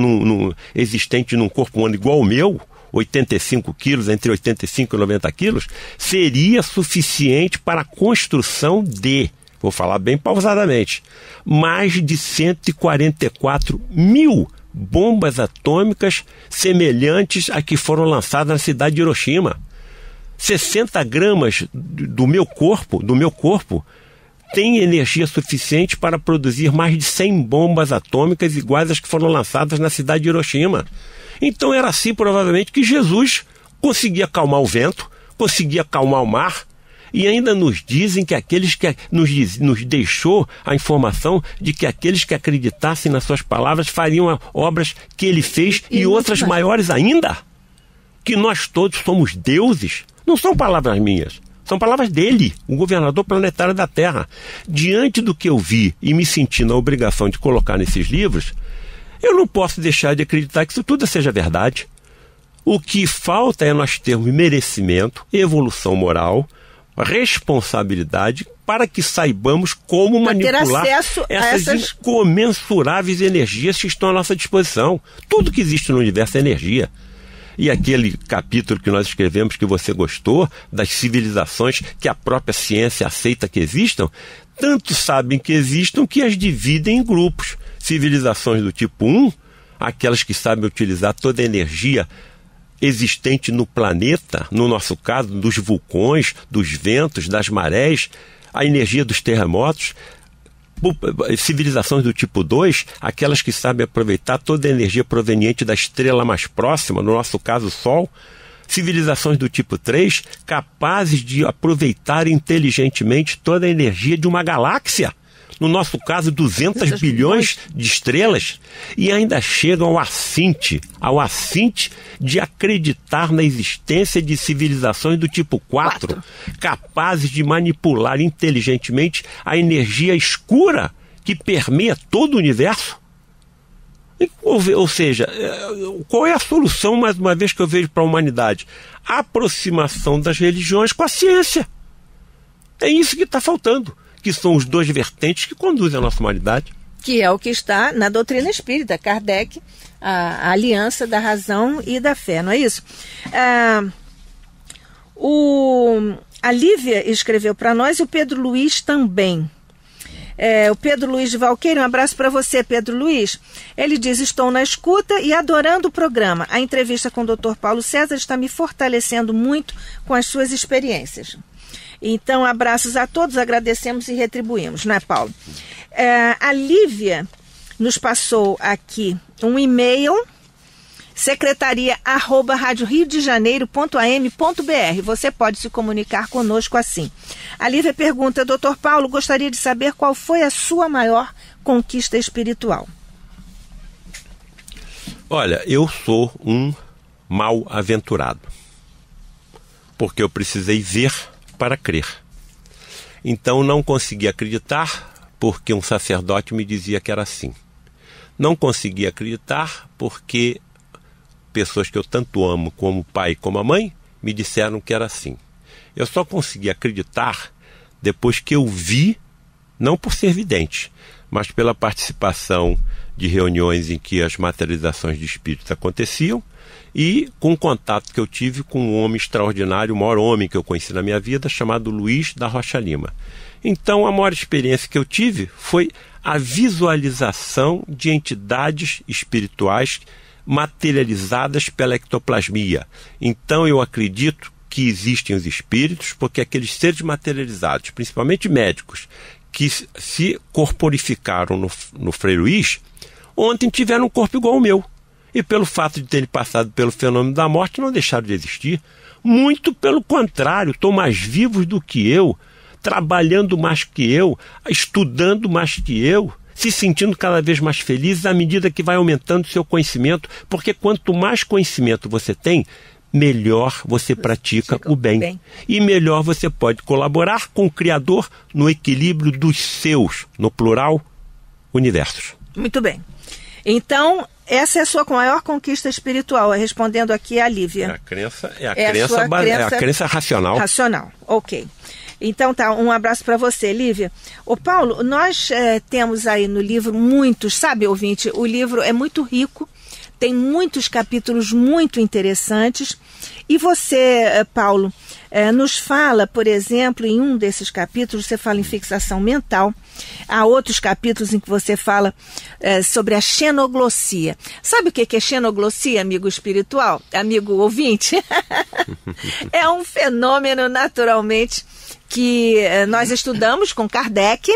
existente num corpo humano igual ao meu, 85 quilos, entre 85 e 90 quilos, seria suficiente para a construção de, vou falar bem pausadamente, mais de 144 mil bombas atômicas semelhantes a que foram lançadas na cidade de Hiroshima. 60 gramas do meu corpo, tem energia suficiente para produzir mais de 100 bombas atômicas iguais às que foram lançadas na cidade de Hiroshima. Então era assim, provavelmente, que Jesus conseguia acalmar o vento, conseguia acalmar o mar, e ainda nos dizem que aqueles que nos deixou a informação de que aqueles que acreditassem nas suas palavras fariam obras que ele fez e outras maiores ainda. Que nós todos somos deuses. Não são palavras minhas. São palavras dele, o governador planetário da Terra. Diante do que eu vi e me senti na obrigação de colocar nesses livros, eu não posso deixar de acreditar que isso tudo seja verdade. O que falta é nós termos merecimento, evolução moral, responsabilidade, para que saibamos como manipular essas incomensuráveis energias que estão à nossa disposição. Tudo que existe no universo é energia. E aquele capítulo que nós escrevemos que você gostou, das civilizações que a própria ciência aceita que existam, tanto sabem que existam que as dividem em grupos. Civilizações do tipo 1, aquelas que sabem utilizar toda a energia existente no planeta, no nosso caso, dos vulcões, dos ventos, das marés, a energia dos terremotos, civilizações do tipo 2, aquelas que sabem aproveitar toda a energia proveniente da estrela mais próxima, no nosso caso o Sol. Civilizações do tipo 3, capazes de aproveitar inteligentemente toda a energia de uma galáxia. No nosso caso, 200 bilhões de estrelas. E ainda chegam ao assinte de acreditar na existência de civilizações do tipo 4, capazes de manipular inteligentemente a energia escura que permeia todo o universo. Ou seja, qual é a solução, mais uma vez, que eu vejo para a humanidade? A aproximação das religiões com a ciência. É isso que está faltando, que são os dois vertentes que conduzem a nossa humanidade. Que é o que está na doutrina espírita, Kardec, a aliança da razão e da fé, não é isso? A Lívia escreveu para nós e o Pedro Luiz também. O Pedro Luiz de Valqueire, um abraço para você, Pedro Luiz. Ele diz: estou na escuta e adorando o programa. A entrevista com o Dr. Paulo César está me fortalecendo muito com as suas experiências. Então, abraços a todos, agradecemos e retribuímos, não é, Paulo? A Lívia nos passou aqui um e-mail, secretaria@radioriodejaneiro.am.br. Você pode se comunicar conosco assim. A Lívia pergunta: Dr. Paulo, gostaria de saber qual foi a sua maior conquista espiritual. Olha, eu sou um mal-aventurado, porque eu precisei ver para crer. Então não consegui acreditar porque um sacerdote me dizia que era assim. Não consegui acreditar porque pessoas que eu tanto amo, como o pai e como a mãe, me disseram que era assim. Eu só consegui acreditar depois que eu vi, não por ser vidente, mas pela participação de reuniões em que as materializações de espíritos aconteciam e com o contato que eu tive com um homem extraordinário, o maior homem que eu conheci na minha vida, chamado Luiz da Rocha Lima. Então, a maior experiência que eu tive foi a visualização de entidades espirituais materializadas pela ectoplasmia. Então eu acredito que existem os espíritos, porque aqueles seres materializados, principalmente médicos, que se corporificaram no Frei Luiz, ontem tiveram um corpo igual ao meu. E pelo fato de terem passado pelo fenômeno da morte, não deixaram de existir. Muito pelo contrário, estão mais vivos do que eu, trabalhando mais que eu, estudando mais que eu, se sentindo cada vez mais felizes à medida que vai aumentando o seu conhecimento, porque quanto mais conhecimento você tem, melhor você pratica o bem. E melhor você pode colaborar com o Criador no equilíbrio dos seus, no plural, universos. Muito bem. Então, essa é a sua maior conquista espiritual, respondendo aqui a Lívia. A crença racional. Racional, ok. Então tá, um abraço para você, Lívia. Ô Paulo, nós temos aí no livro muitos, sabe, ouvinte, o livro é muito rico, tem muitos capítulos muito interessantes. E você, Paulo, nos fala, por exemplo, em um desses capítulos, você fala em fixação mental. Há outros capítulos em que você fala sobre a xenoglossia. Sabe o que é xenoglossia, amigo espiritual, amigo ouvinte? É um fenômeno, naturalmente, que nós estudamos com Kardec,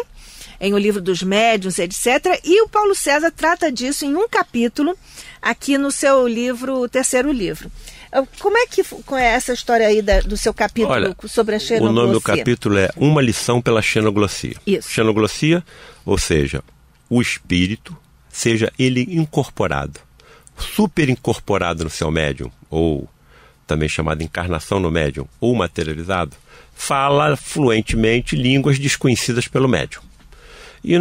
em O Livro dos Médiuns, etc. E o Paulo César trata disso em um capítulo, aqui no seu livro, o terceiro livro. Como é que é essa história aí do seu capítulo? Olha, sobre a xenoglossia? O nome do capítulo é Uma Lição pela Xenoglossia. Isso. Xenoglossia, ou seja, o espírito, seja ele incorporado, super incorporado no seu médium, ou também chamado encarnação no médium, ou materializado, fala fluentemente línguas desconhecidas pelo médium. E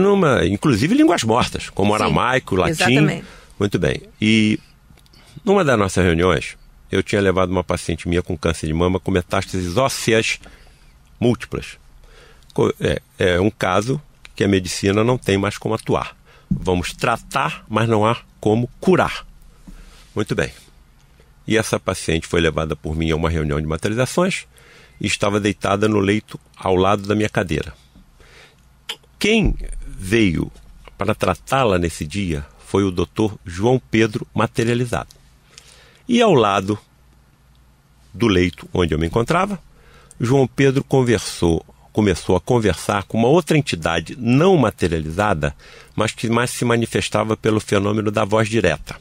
inclusive línguas mortas, como aramaico, latim. Exatamente. Muito bem. E numa das nossas reuniões, eu tinha levado uma paciente minha com câncer de mama com metástases ósseas múltiplas. É um caso que a medicina não tem mais como atuar. Vamos tratar, mas não há como curar. Muito bem. E essa paciente foi levada por mim a uma reunião de materializações e estava deitada no leito ao lado da minha cadeira. Quem veio para tratá-la nesse dia foi o Dr. João Pedro materializado. E ao lado do leito onde eu me encontrava, João Pedro conversou começou a conversar com uma outra entidade não materializada, mas que mais se manifestava pelo fenômeno da voz direta.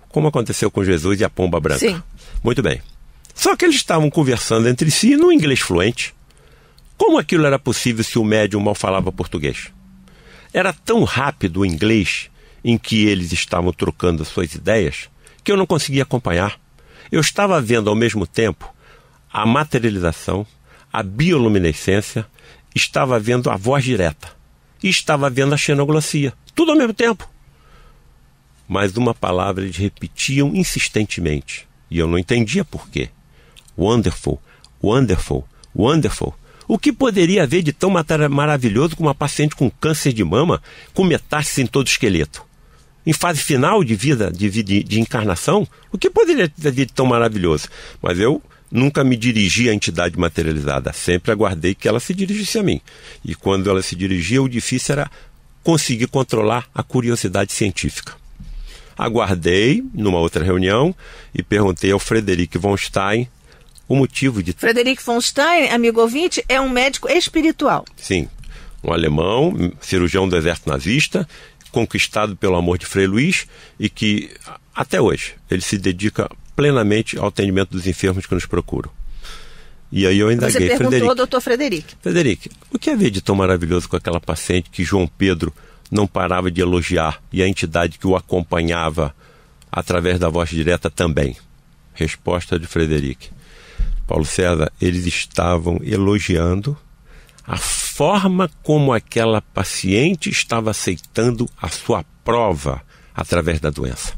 Como aconteceu com Jesus e a pomba branca. Sim. Muito bem. Só que eles estavam conversando entre si no inglês fluente. Como aquilo era possível se o médium mal falava português? Era tão rápido o inglês em que eles estavam trocando suas ideias que eu não conseguia acompanhar. Eu estava vendo ao mesmo tempo a materialização, a bioluminescência, estava vendo a voz direta e estava vendo a xenoglosia. Tudo ao mesmo tempo. Mas uma palavra eles repetiam insistentemente e eu não entendia por quê. Wonderful, wonderful, wonderful. O que poderia haver de tão maravilhoso com uma paciente com câncer de mama, com metástase em todo o esqueleto? Em fase final de vida, de encarnação, o que poderia haver de tão maravilhoso? Mas eu nunca me dirigi à entidade materializada, sempre aguardei que ela se dirigisse a mim. E quando ela se dirigia, o difícil era conseguir controlar a curiosidade científica. Aguardei numa outra reunião e perguntei ao Frederic von Stein o motivo de... Frederic von Stein, amigo ouvinte, é um médico espiritual. Sim, um alemão, cirurgião do exército nazista, conquistado pelo amor de Frei Luís e que, até hoje, ele se dedica plenamente ao atendimento dos enfermos que nos procuram. E aí eu indaguei, Você perguntou ao doutor Frederic. Frederic, o que havia de tão maravilhoso com aquela paciente que João Pedro não parava de elogiar e a entidade que o acompanhava através da voz direta também? Resposta de Frederic. Paulo César, eles estavam elogiando a forma como aquela paciente estava aceitando a sua prova através da doença.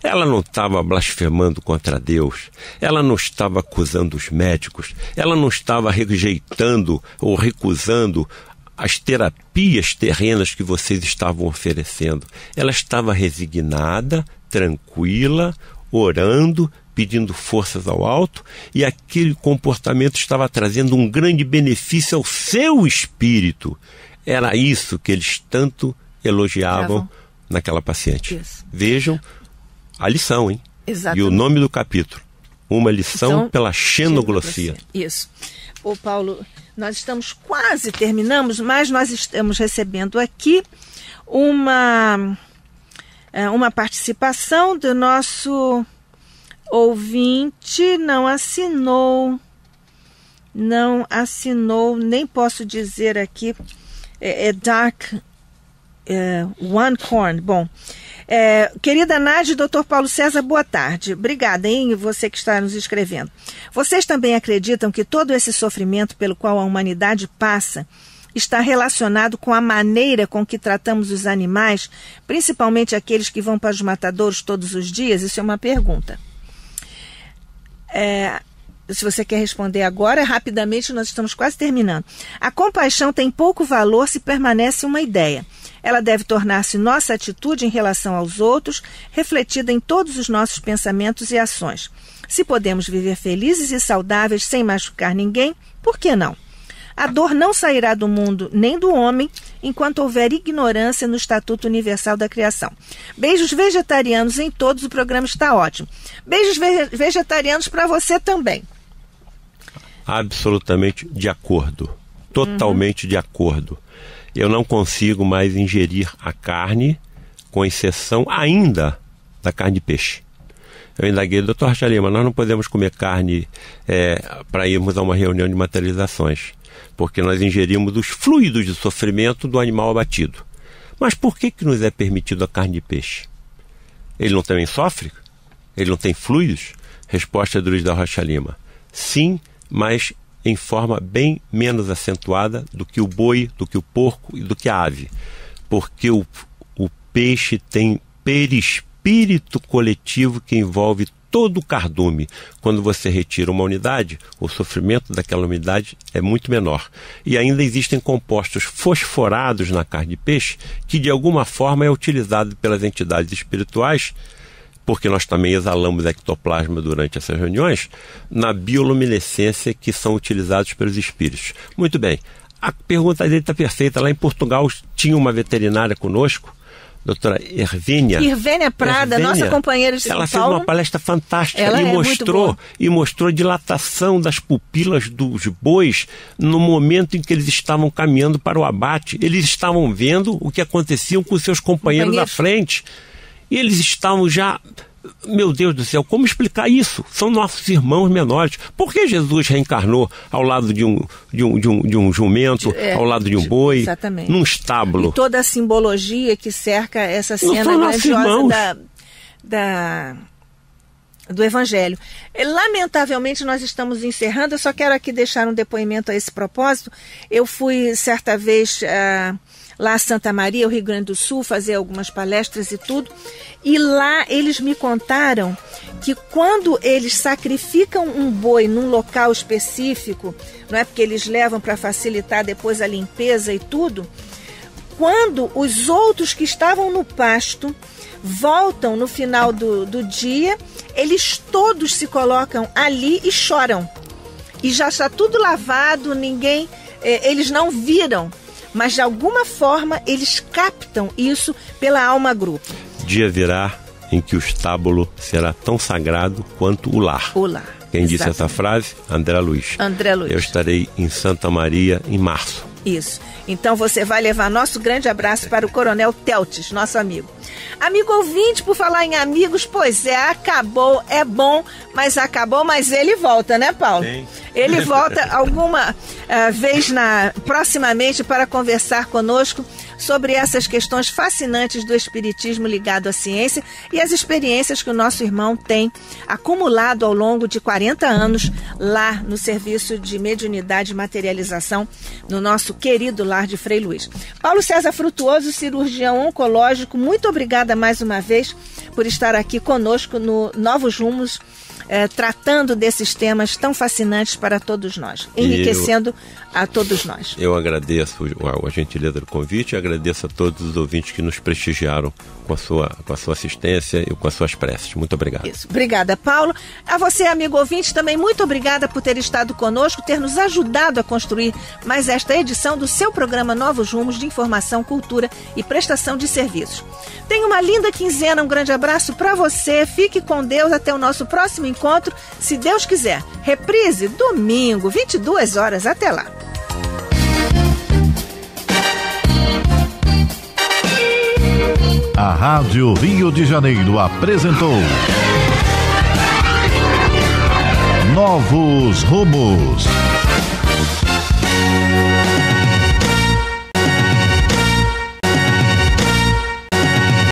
Ela não estava blasfemando contra Deus, ela não estava acusando os médicos, ela não estava rejeitando ou recusando as terapias terrenas que vocês estavam oferecendo. Ela estava resignada, tranquila, orando, pedindo forças ao alto, e aquele comportamento estava trazendo um grande benefício ao seu espírito. Era isso que eles tanto elogiavam naquela paciente. Isso. Vejam a lição, hein? Exatamente. E o nome do capítulo, uma lição Então, pela xenoglosia. Isso. Ô Paulo, nós estamos quase terminamos, mas nós estamos recebendo aqui uma participação do nosso ouvinte. Não assinou, nem posso dizer aqui, Dark One Corn. Bom, querida Nádia e Dr. Paulo César, boa tarde. Obrigada, hein, você que está nos escrevendo. Vocês também acreditam que todo esse sofrimento pelo qual a humanidade passa está relacionado com a maneira com que tratamos os animais, principalmente aqueles que vão para os matadouros todos os dias? Isso é uma pergunta. Se você quer responder agora, rapidamente, nós estamos quase terminando. A compaixão tem pouco valor se permanece uma ideia. Ela deve tornar-se nossa atitude em relação aos outros, refletida em todos os nossos pensamentos e ações. Se podemos viver felizes e saudáveis sem machucar ninguém, por que não? A dor não sairá do mundo nem do homem enquanto houver ignorância no Estatuto Universal da Criação. Beijos vegetarianos em todos, o programa está ótimo. Beijos vegetarianos para você também. Absolutamente de acordo. Totalmente de acordo. Eu não consigo mais ingerir a carne, com exceção ainda da carne de peixe. Eu indaguei, doutor Rocha Lima, nós não podemos comer carne para irmos a uma reunião de materializações, porque nós ingerimos os fluidos de sofrimento do animal abatido. Mas por que nos é permitido a carne de peixe? Ele não também sofre? Ele não tem fluidos? Resposta do Luiz da Rocha Lima. Sim, mas em forma bem menos acentuada do que o boi, do que o porco e do que a ave. Porque o peixe tem perispírito coletivo que envolve todo o cardume. Quando você retira uma unidade, o sofrimento daquela unidade é muito menor. E ainda existem compostos fosforados na carne de peixe que de alguma forma é utilizado pelas entidades espirituais, porque nós também exalamos ectoplasma durante essas reuniões, na bioluminescência que são utilizados pelos espíritos. Muito bem, a pergunta dele está perfeita. Lá em Portugal tinha uma veterinária conosco, doutora Hervênia Prada, nossa companheira de São Paulo. Ela fez uma palestra fantástica e mostrou a dilatação das pupilas dos bois no momento em que eles estavam caminhando para o abate. Eles estavam vendo o que acontecia com seus companheiros à frente. E eles estavam já... Meu Deus do céu, como explicar isso? São nossos irmãos menores. Por que Jesus reencarnou ao lado de um jumento, ao lado de um boi, exatamente, num estábulo? E toda a simbologia que cerca essa cena grandiosa do Evangelho. Lamentavelmente, nós estamos encerrando. Eu só quero aqui deixar um depoimento a esse propósito. Eu fui, certa vez... lá a Santa Maria, o Rio Grande do Sul, fazer algumas palestras e tudo. E lá eles me contaram que quando eles sacrificam um boi num local específico, não é porque eles levam para facilitar depois a limpeza e tudo, quando os outros que estavam no pasto voltam no final do dia, eles todos se colocam ali e choram. E já está tudo lavado, eles não viram. Mas, de alguma forma, eles captam isso pela alma grupo. Dia virá em que o estábulo será tão sagrado quanto o lar. O lar. Quem exatamente disse essa frase? André Luiz. Eu estarei em Santa Maria em março. Isso. Então você vai levar nosso grande abraço para o Coronel Teltes, nosso amigo. Amigo ouvinte, por falar em amigos, pois é, acabou, é bom, mas acabou, mas ele volta, né, Paulo? Sim. Ele volta alguma vez proximamente para conversar conosco sobre essas questões fascinantes do espiritismo ligado à ciência e as experiências que o nosso irmão tem acumulado ao longo de 40 anos lá no serviço de mediunidade e materialização no nosso querido lar de Frei Luiz. Paulo César Frutuoso, cirurgião oncológico, muito obrigada mais uma vez por estar aqui conosco no Novos Rumos, tratando desses temas tão fascinantes para todos nós, enriquecendo a todos nós. Eu agradeço a gentileza do convite e agradeço a todos os ouvintes que nos prestigiaram com a sua assistência e com as suas preces. Muito obrigado. Isso. Obrigada, Paulo. A você, amigo ouvinte, também muito obrigada por ter estado conosco, ter nos ajudado a construir mais esta edição do seu programa Novos Rumos de informação, cultura e prestação de serviços. Tenha uma linda quinzena, um grande abraço para você, fique com Deus, até o nosso próximo encontro, se Deus quiser. Reprise, domingo, 22 horas, até lá. A Rádio Rio de Janeiro apresentou Novos Rumos.